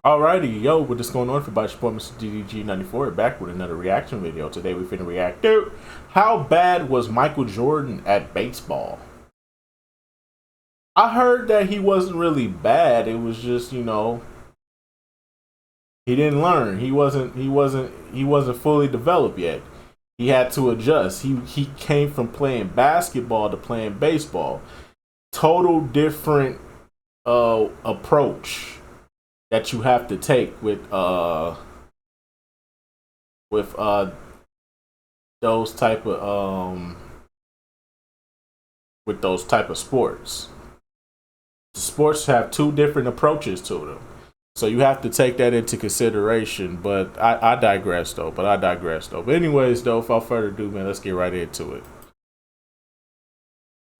Alrighty, yo, what is going on for Body Support Mr. DDG94 back with another reaction video. Today we finna react to how bad was Michael Jordan at baseball? I heard that he wasn't really bad. It was just, he didn't learn. He wasn't fully developed yet. He had to adjust. He came from playing basketball to playing baseball. Total different approach that you have to take with those type of with those type of sports. Sports have two different approaches to them, so you have to take that into consideration. But I digress though. But anyways, though, without further ado, man, let's get right into it.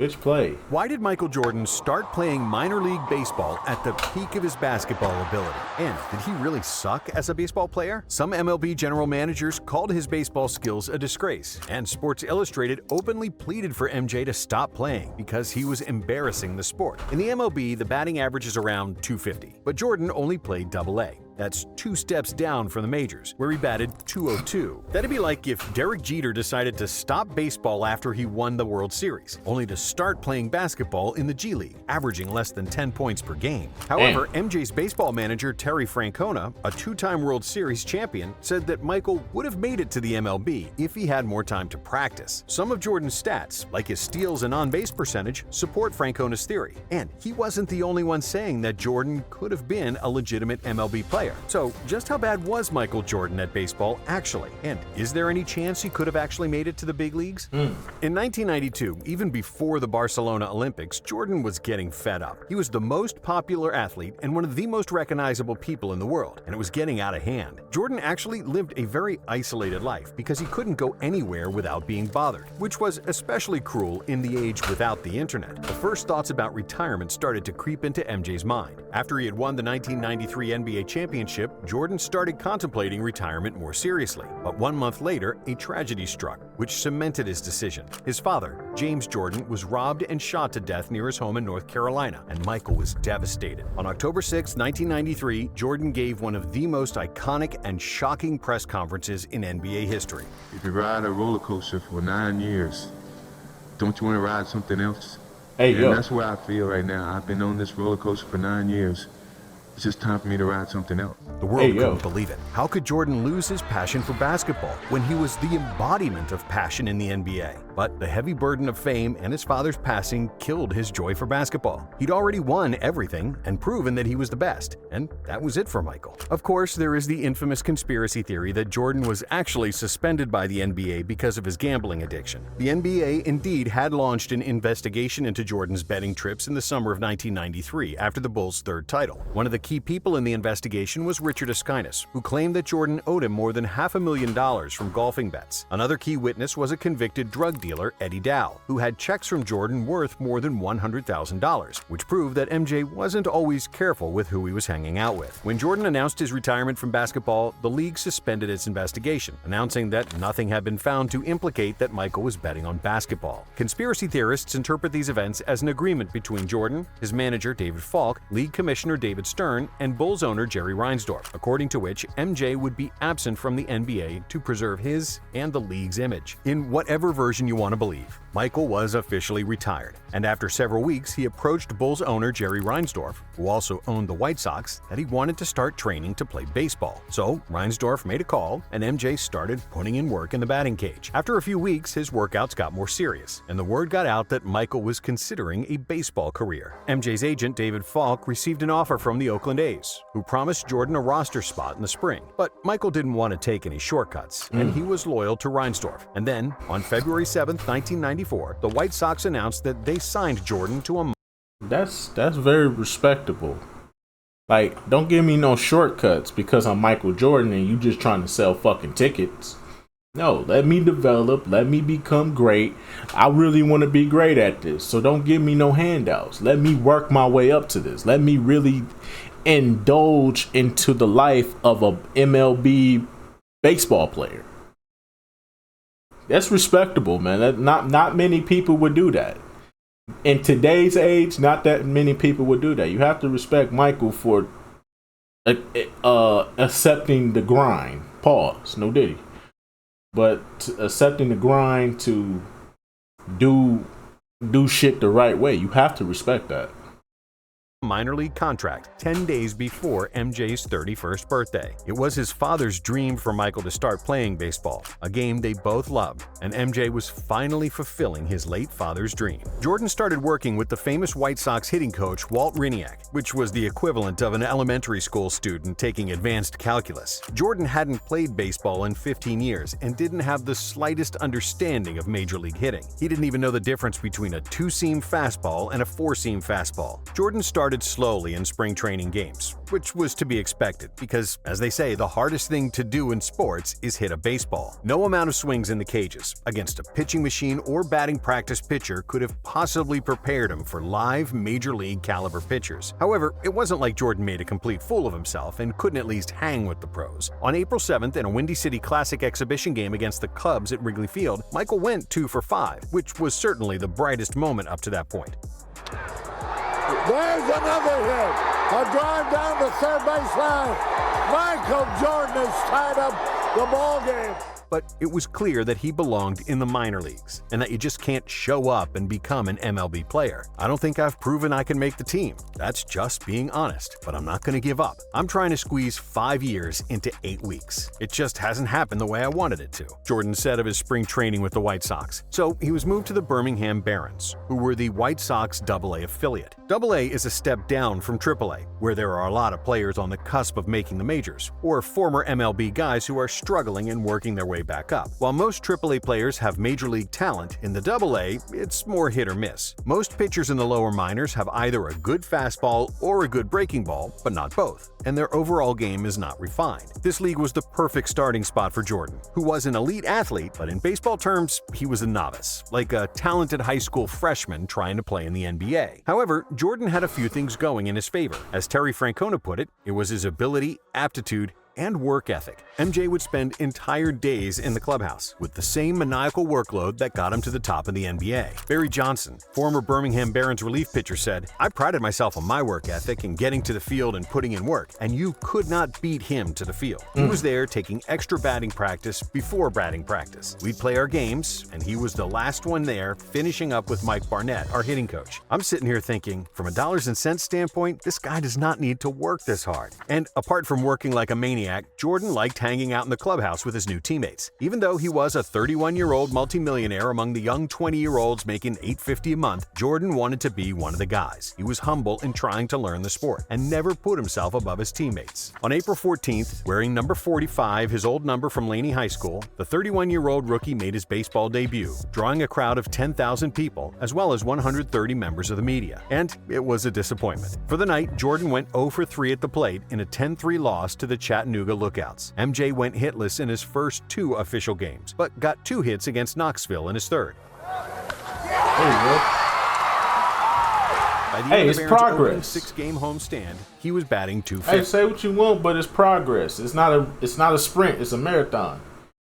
Bitch, play. Why did Michael Jordan start playing minor league baseball at the peak of his basketball ability? And did he really suck as a baseball player? Some MLB general managers called his baseball skills a disgrace, and Sports Illustrated openly pleaded for MJ to stop playing because he was embarrassing the sport. In the MLB, the batting average is around .250, but Jordan only played Double-A. That's 2 steps down from the majors, where he batted .202. That'd be like if Derek Jeter decided to stop baseball after he won the World Series, only to start playing basketball in the G League, averaging less than 10 points per game. However, MJ's baseball manager Terry Francona, a 2-time World Series champion, said that Michael would have made it to the MLB if he had more time to practice. Some of Jordan's stats, like his steals and on-base percentage, support Francona's theory. And he wasn't the only one saying that Jordan could have been a legitimate MLB player. So, just how bad was Michael Jordan at baseball actually? And is there any chance he could have actually made it to the big leagues? In 1992, even before the Barcelona Olympics, Jordan was getting fed up. He was the most popular athlete and one of the most recognizable people in the world, and it was getting out of hand. Jordan actually lived a very isolated life because he couldn't go anywhere without being bothered, which was especially cruel in the age without the internet. The first thoughts about retirement started to creep into MJ's mind. After he had won the 1993 NBA championship, Jordan started contemplating retirement more seriously. But 1 month later, a tragedy struck, which cemented his decision. His father, James Jordan, was robbed and shot to death near his home in North Carolina, and Michael was devastated. On October 6, 1993, Jordan gave one of the most iconic and shocking press conferences in NBA history. If you ride a roller coaster for 9 years, don't you want to ride something else? Hey, yo. And that's where I feel right now. I've been on this roller coaster for 9 years. It's just time for me to ride something else. The world couldn't believe it. How could Jordan lose his passion for basketball when he was the embodiment of passion in the NBA? But the heavy burden of fame and his father's passing killed his joy for basketball. He'd already won everything and proven that he was the best, and that was it for Michael. Of course, there is the infamous conspiracy theory that Jordan was actually suspended by the NBA because of his gambling addiction. The NBA indeed had launched an investigation into Jordan's betting trips in the summer of 1993 after the Bulls' third title. One of the key people in the investigation was Richard Oskinas, who claimed that Jordan owed him more than $500,000 from golfing bets. Another key witness was a convicted drug dealer, Eddie Dow, who had checks from Jordan worth more than $100,000, which proved that MJ wasn't always careful with who he was hanging out with. When Jordan announced his retirement from basketball, the league suspended its investigation, announcing that nothing had been found to implicate that Michael was betting on basketball. Conspiracy theorists interpret these events as an agreement between Jordan, his manager David Falk, league commissioner David Stern, and Bulls owner Jerry Reinsdorf, according to which MJ would be absent from the NBA to preserve his and the league's image. In whatever version you want to believe, Michael was officially retired, and after several weeks, he approached Bulls owner Jerry Reinsdorf, who also owned the White Sox, that he wanted to start training to play baseball. So Reinsdorf made a call, and MJ started putting in work in the batting cage. After a few weeks, his workouts got more serious, and the word got out that Michael was considering a baseball career. MJ's agent, David Falk, received an offer from the Oakland A's, who promised Jordan a roster spot in the spring. But Michael didn't want to take any shortcuts, and he was loyal to Reinsdorf. And then, on February 7, 1994, the White Sox announced that they signed Jordan to a... That's very respectable. Like, don't give me no shortcuts because I'm Michael Jordan and you just trying to sell fucking tickets. No, let me develop, let me become great. I really want to be great at this, so don't give me no handouts. Let me work my way up to this. Let me really indulge into the life of a MLB baseball player. That's respectable, man. Not many people would do that. In today's age, not that many people would do that. You have to respect Michael for accepting the grind. Pause. No Diddy. But accepting the grind to do shit the right way. You have to respect that. Minor league contract 10 days before MJ's 31st birthday. It was his father's dream for Michael to start playing baseball, a game they both loved, and MJ was finally fulfilling his late father's dream. Jordan started working with the famous White Sox hitting coach Walt Hriniak, which was the equivalent of an elementary school student taking advanced calculus. Jordan hadn't played baseball in 15 years and didn't have the slightest understanding of major league hitting. He didn't even know the difference between a two-seam fastball and a four-seam fastball. Jordan started slowly in spring training games, which was to be expected because, as they say, the hardest thing to do in sports is hit a baseball. No amount of swings in the cages against a pitching machine or batting practice pitcher could have possibly prepared him for live major league caliber pitchers. However, it wasn't like Jordan made a complete fool of himself and couldn't at least hang with the pros. On April 7th, in a Windy City Classic exhibition game against the Cubs at Wrigley Field, Michael went 2 for 5, which was certainly the brightest moment up to that point. There's another hit. A drive down the third baseline. Michael Jordan has tied up the ball game. But it was clear that he belonged in the minor leagues and that you just can't show up and become an MLB player. I don't think I've proven I can make the team. That's just being honest, but I'm not going to give up. I'm trying to squeeze 5 years into 8 weeks. It just hasn't happened the way I wanted it to, Jordan said of his spring training with the White Sox. So he was moved to the Birmingham Barons, who were the White Sox AA affiliate. AA is a step down from AAA, where there are a lot of players on the cusp of making the majors, or former MLB guys who are struggling and working their way back up. While most AAA players have major league talent, in the AA, it's more hit or miss. Most pitchers in the lower minors have either a good fastball or a good breaking ball, but not both, and their overall game is not refined. This league was the perfect starting spot for Jordan, who was an elite athlete, but in baseball terms, he was a novice, like a talented high school freshman trying to play in the NBA. However, Jordan had a few things going in his favor. As Terry Francona put it, it was his ability, aptitude, and work ethic. MJ would spend entire days in the clubhouse with the same maniacal workload that got him to the top of the NBA. Barry Johnson, former Birmingham Barons relief pitcher, said, "I prided myself on my work ethic and getting to the field and putting in work, and you could not beat him to the field. He was there taking extra batting practice before batting practice. We'd play our games, and he was the last one there, finishing up with Mike Barnett, our hitting coach. I'm sitting here thinking, from a dollars and cents standpoint, this guy does not need to work this hard." And apart from working like a maniac, Jordan liked hanging out in the clubhouse with his new teammates. Even though he was a 31-year-old multimillionaire among the young 20-year-olds making $850 a month, Jordan wanted to be one of the guys. He was humble in trying to learn the sport and never put himself above his teammates. On April 14th, wearing number 45, his old number from Laney High School, the 31-year-old rookie made his baseball debut, drawing a crowd of 10,000 people, as well as 130 members of the media. And it was a disappointment. For the night, Jordan went 0 for 3 at the plate in a 10-3 loss to the Chattanooga Lookouts. MJ went hitless in his first 2 official games, but got 2 hits against Knoxville in his third. By the end of the Barons' opening 6-game homestand, he was batting .250. Hey, say what you want, but it's progress. It's not a sprint. It's a marathon.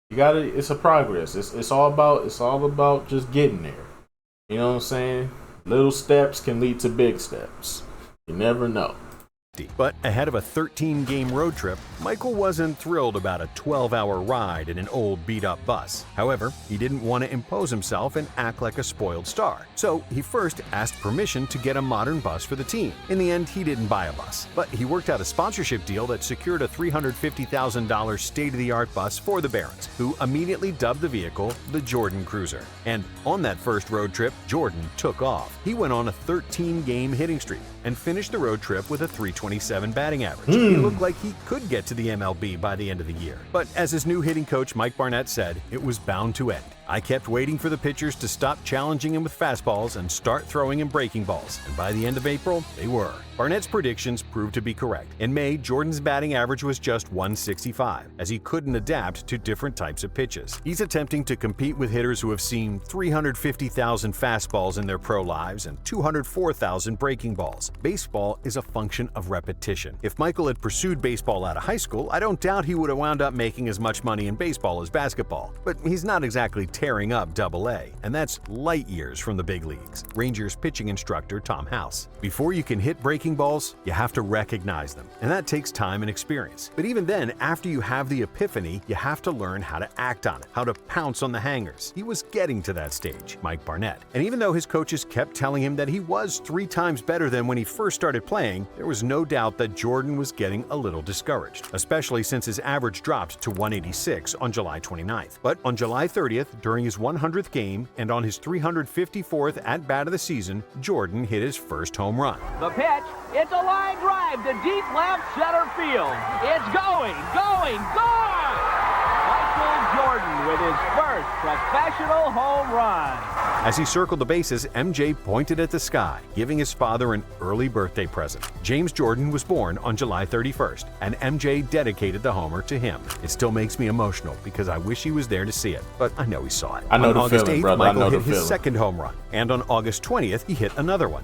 You got it. It's a progress. It's all about just getting there. You know what I'm saying? Little steps can lead to big steps. You never know. But ahead of a 13-game road trip, Michael wasn't thrilled about a 12-hour ride in an old beat-up bus. However, he didn't want to impose himself and act like a spoiled star. So he first asked permission to get a modern bus for the team. In the end, he didn't buy a bus, but he worked out a sponsorship deal that secured a $350,000 state-of-the-art bus for the Barons, who immediately dubbed the vehicle the Jordan Cruiser. And on that first road trip, Jordan took off. He went on a 13-game hitting streak and finished the road trip with a .327 batting average. He looked like he could get to the MLB by the end of the year. But as his new hitting coach Mike Barnett said, it was bound to end. "I kept waiting for the pitchers to stop challenging him with fastballs and start throwing him breaking balls, and by the end of April, they were." Barnett's predictions proved to be correct. In May, Jordan's batting average was just .165, as he couldn't adapt to different types of pitches. He's attempting to compete with hitters who have seen 350,000 fastballs in their pro lives and 204,000 breaking balls. Baseball is a function of repetition. If Michael had pursued baseball out of high school, I don't doubt he would have wound up making as much money in baseball as basketball. But he's not exactly tearing up Double-A, and that's light years from the big leagues. Rangers pitching instructor Tom House. Before you can hit breaking balls, you have to recognize them, and that takes time and experience. But even then, after you have the epiphany, you have to learn how to act on it, how to pounce on the hangers. He was getting to that stage, Mike Barnett. And even though his coaches kept telling him that he was 3 times better than when he first started playing, there was no doubt that Jordan was getting a little discouraged, especially since his average dropped to 186 on July 29th. But on July 30th, during his 100th game and on his 354th at-bat of the season, Jordan hit his first home run. The pitch, it's a line drive to deep left center field. It's going, gone! Michael Jordan with his first professional home run. As he circled the bases, MJ pointed at the sky, giving his father an early birthday present. James Jordan was born on July 31st, and MJ dedicated the homer to him. It still makes me emotional because I wish he was there to see it, but I know he saw it. I know on the August feeling, 8th, brother. I Michael know the hit his feeling. second home run, and on August 20th, he hit another one.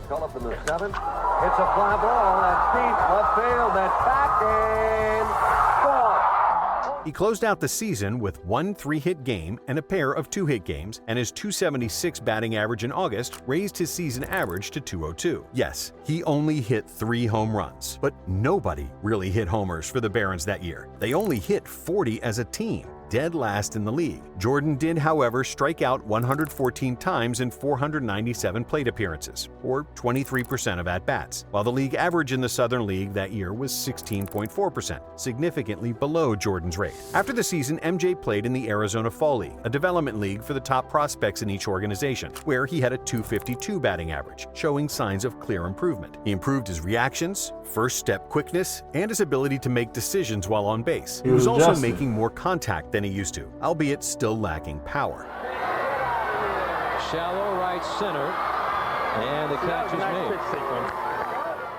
Call up in the 7th. It's a fly ball. That's deep left field. That's back and ball. He closed out the season with 1 3-hit game and a pair of 2-hit games, and his .276 batting average in August raised his season average to .202. Yes, he only hit 3 home runs, but nobody really hit homers for the Barons that year. They only hit 40 as a team, dead last in the league. Jordan did, however, strike out 114 times in 497 plate appearances, or 23% of at-bats, while the league average in the Southern League that year was 16.4%, significantly below Jordan's rate. After the season, MJ played in the Arizona Fall League, a development league for the top prospects in each organization, where he had a .252 batting average, showing signs of clear improvement. He improved his reactions, first-step quickness, and his ability to make decisions while on base. He was also adjusting. making more contact than he used to, albeit still lacking power. Shallow right center, and the catch is made.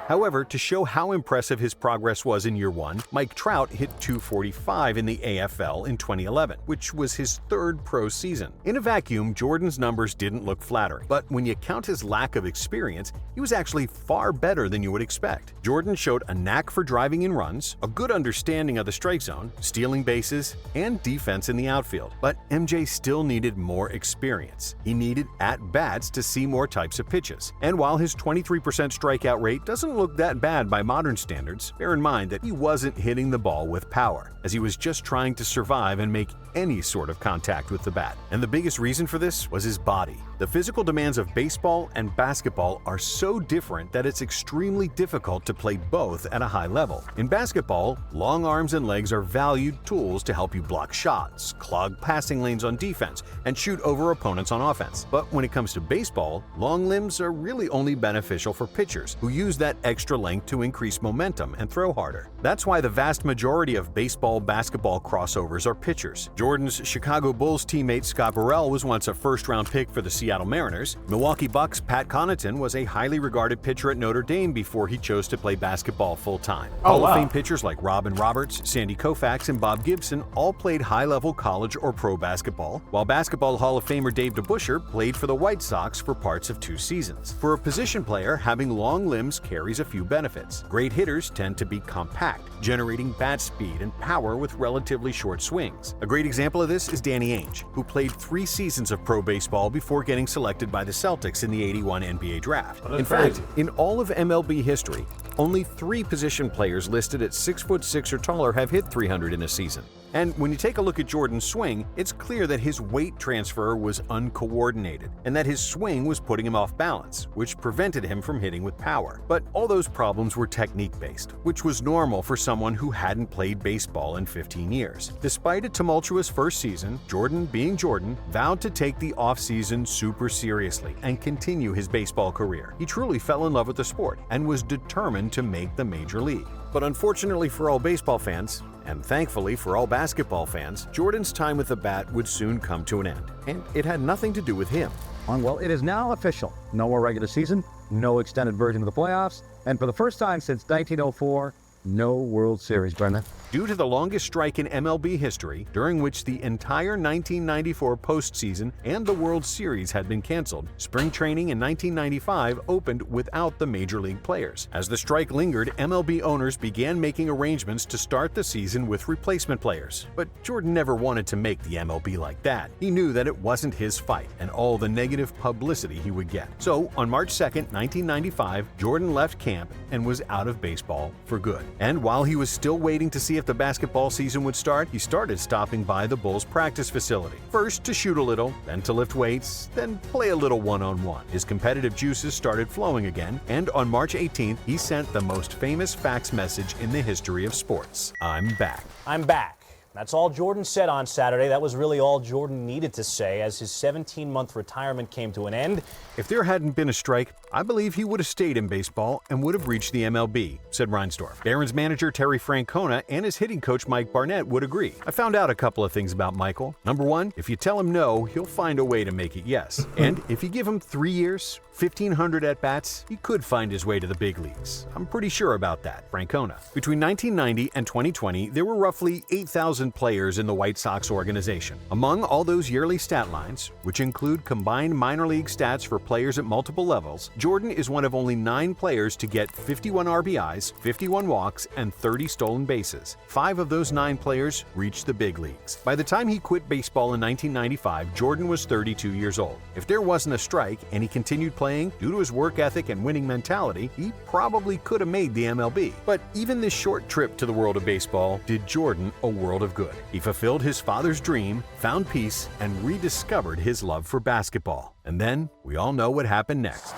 However, to show how impressive his progress was in year 1, Mike Trout hit .245 in the AFL in 2011, which was his 3rd pro season. In a vacuum, Jordan's numbers didn't look flattering, but when you count his lack of experience, he was actually far better than you would expect. Jordan showed a knack for driving in runs, a good understanding of the strike zone, stealing bases, and defense in the outfield. But MJ still needed more experience. He needed at-bats to see more types of pitches. And while his 23% strikeout rate doesn't look that bad by modern standards, bear in mind that he wasn't hitting the ball with power, as he was just trying to survive and make any sort of contact with the bat. And the biggest reason for this was his body. The physical demands of baseball and basketball are so different that it's extremely difficult to play both at a high level. In basketball, long arms and legs are valued tools to help you block shots, clog passing lanes on defense, and shoot over opponents on offense. But when it comes to baseball, long limbs are really only beneficial for pitchers who use that extra length to increase momentum and throw harder. That's why the vast majority of baseball-basketball crossovers are pitchers. Jordan's Chicago Bulls teammate Scott Burrell was once a first-round pick for the Seattle Mariners. Milwaukee Bucks' Pat Connaughton was a highly regarded pitcher at Notre Dame before he chose to play basketball full-time. Hall of Fame pitchers like Robin Roberts, Sandy Koufax, and Bob Gibson all played high-level college or pro basketball, while Basketball Hall of Famer Dave DeBusschere played for the White Sox for parts of 2 seasons. For a position player, having long limbs carries a few benefits. Great hitters tend to be compact, generating bat speed and power with relatively short swings. A great example of this is Danny Ainge, who played 3 seasons of pro baseball before getting selected by the Celtics in the '81 NBA draft. In fact, in all of MLB history, only 3 position players listed at 6'6" or taller have hit 300 in a season. And when you take a look at Jordan's swing, it's clear that his weight transfer was uncoordinated and that his swing was putting him off balance, which prevented him from hitting with power. But all those problems were technique-based, which was normal for someone who hadn't played baseball in 15 years. Despite a tumultuous first season, Jordan, being Jordan, vowed to take the offseason super seriously and continue his baseball career. He truly fell in love with the sport and was determined to make the major league. But unfortunately for all baseball fans, and thankfully for all basketball fans, Jordan's time with the bat would soon come to an end, and it had nothing to do with him. Well, it is now official. No more regular season, no extended version of the playoffs, and for the first time since 1904, No World Series, Brendan. Due to the longest strike in MLB history, during which the entire 1994 postseason and the World Series had been canceled, spring training in 1995 opened without the major league players. As the strike lingered, MLB owners began making arrangements to start the season with replacement players. But Jordan never wanted to make the MLB like that. He knew that it wasn't his fight and all the negative publicity he would get. So, on March 2nd, 1995, Jordan left camp and was out of baseball for good. And while he was still waiting to see if the basketball season would start, he started stopping by the Bulls practice facility. First to shoot a little, then to lift weights, then play a little one-on-one. His competitive juices started flowing again, and on March 18th, he sent the most famous fax message in the history of sports. I'm back. I'm back. That's all Jordan said on Saturday. That was really all Jordan needed to say as his 17-month retirement came to an end. If there hadn't been a strike, I believe he would have stayed in baseball and would have reached the MLB, said Reinsdorf. Barron's manager Terry Francona and his hitting coach Mike Barnett would agree. I found out a couple of things about Michael. Number one, if you tell him no, he'll find a way to make it yes. And if you give him 3 years, 1,500 at-bats, he could find his way to the big leagues. I'm pretty sure about that, Francona. Between 1990 and 2020, there were roughly 8,000 players in the White Sox organization. Among all those yearly stat lines, which include combined minor league stats for players at multiple levels, Jordan is one of only 9 players to get 51 RBIs, 51 walks, and 30 stolen bases. 5 of those 9 players reached the big leagues. By the time he quit baseball in 1995, Jordan was 32 years old. If there wasn't a strike and he continued playing due to his work ethic and winning mentality, he probably could have made the MLB. But even this short trip to the world of baseball did Jordan a world of good. He fulfilled his father's dream, found peace, and rediscovered his love for basketball. And then we all know what happened next.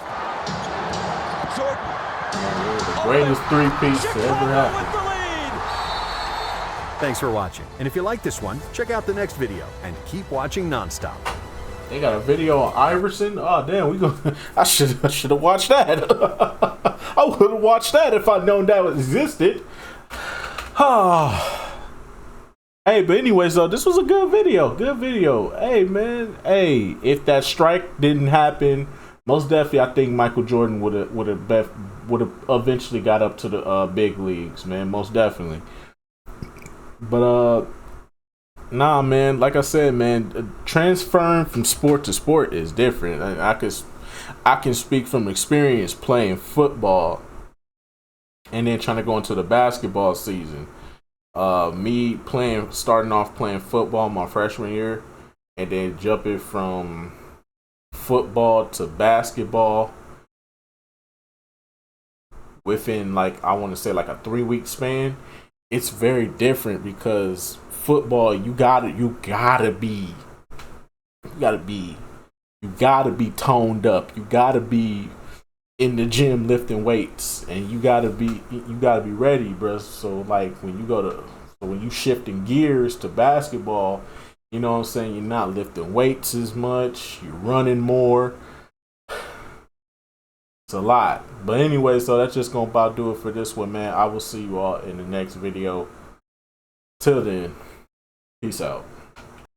The greatest three-piece to ever happen. Thanks for watching. And if you like this one, check out the next video and keep watching nonstop. They got a video on Iverson. Oh damn, I should have watched that. I would have watched that if I'd known that existed. Hey, but anyways though, this was a good video. Good video. Hey man, hey, if that strike didn't happen, most definitely I think Michael Jordan would have eventually got up to the big leagues, man. Most definitely. But nah, man, like I said, man, transferring from sport to sport is different. I can speak from experience playing football and then trying to go into the basketball season. Me starting off playing football my freshman year and then jumping from football to basketball within I want to say a 3-week span. It's very different because football, you gotta be toned up. You gotta be in the gym lifting weights, and you gotta be ready, bro. So when you shifting gears to basketball, you know what I'm saying, you're not lifting weights as much, you're running more. It's a lot. But anyway, so that's just gonna about do it for this one, man. I will see you all in the next video. Till then, peace out.